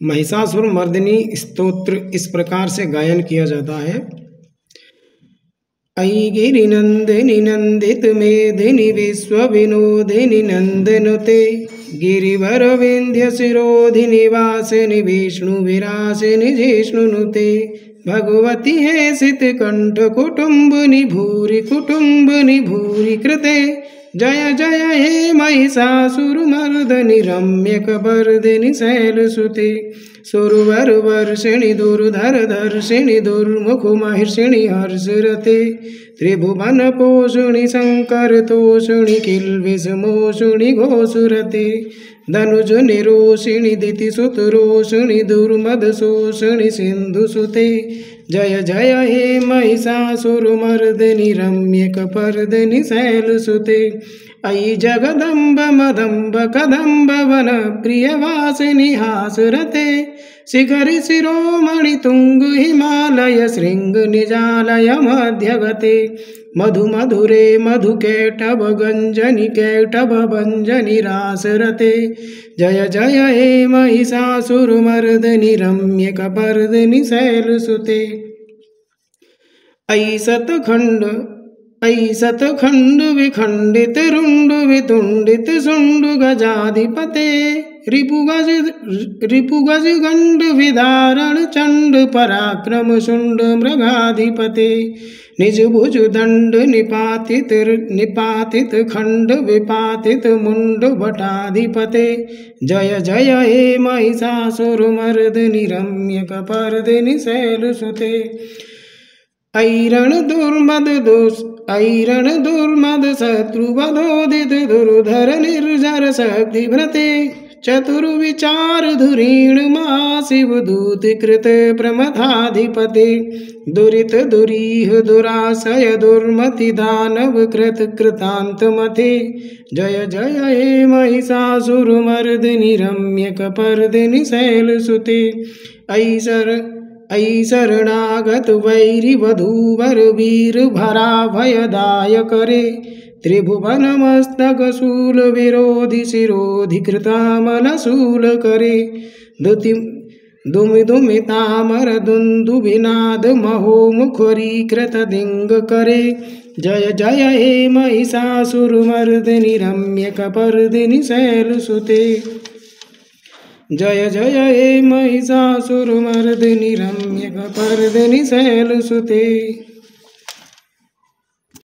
महिषासुर मर्दिनी स्तोत्र इस प्रकार से गायन किया जाता है। अयि गिरिनंदिनी नंदित मेदिनी विश्व विनोदिनी नंदनुते गिरिवर विंध्य शिरोधिनी वासिनी विष्णु विरासिनी जिष्णुनुते भगवती हे सित कंठ कुटुंबनि भूरि कृते जय जय हे महिषासुरमर्दिनी रम्यकपर्दिनी शैलसुते सुरवर वर्षिणि दुर्धर दर्शिणि दुर्मुख महिषिणि हर्षरते त्रिभुवन पोषिणि शंकर तोषिणि किल्बिषमोषिणि घोषुरते धनुज निरोषिणि दितिसुत रोषिणि दुर्मद शोषिणि सिंधुसुते जय जय हे महिषासुरमर्दिनी रम्यकपर्दिनी शैलसुते अयि जगदम्ब मदम्ब कदम्ब वन प्रियवासिनी हासुरते शिखरि शिरोमणि तुंग हिमालय शृंग निजालय मध्यगते मधु मधुरे मधु कैटभ गंजनि कैटभ भंजनि रासरते जय जय हे महिषासुरमर्दिनी रम्यकपर्दिनी शैलसुते अयि शतखंड विखंडित रुंड वितुंडित शुंड गजाधिपते रिपुगज गंड विदारण चंड पराक्रम शुंड मृगाधिपते निज भुज दंड निपातित खंड विपातित मुंड भटाधिपते जय जय हे महिषासुरमर्दिनी रम्यकपर्दिनी शैलसुते ऐरण दुर्मद शत्रुवधोदित दुर्धर निर्जर शक्तिव्रते चतुर्विचार धुरीण महाशिव दूत कृत प्रमथाधिपते दुरित दुरीह दुराशय दुर्मति दानव कृत कृतांतमते जय जय हे महिषासुरमर्दिनी रम्यकपर्दिनी शैलसुते अयि शरणागत वैरि वधूवर वीर भरा भयदाय करे त्रिभुवन मस्तक शूल विरोधि शिरोधि कृतामल शूल करे दुमि तामर दुंदुभिनाद महो मुखरी कृत दिंग करे जय जय हे महिषासुरमर्दिनी रम्यकपर्दिनी शैलसुते जय जय हे महिषासुरमर्दिनी रम्यकपर्दिनी शैलसुते।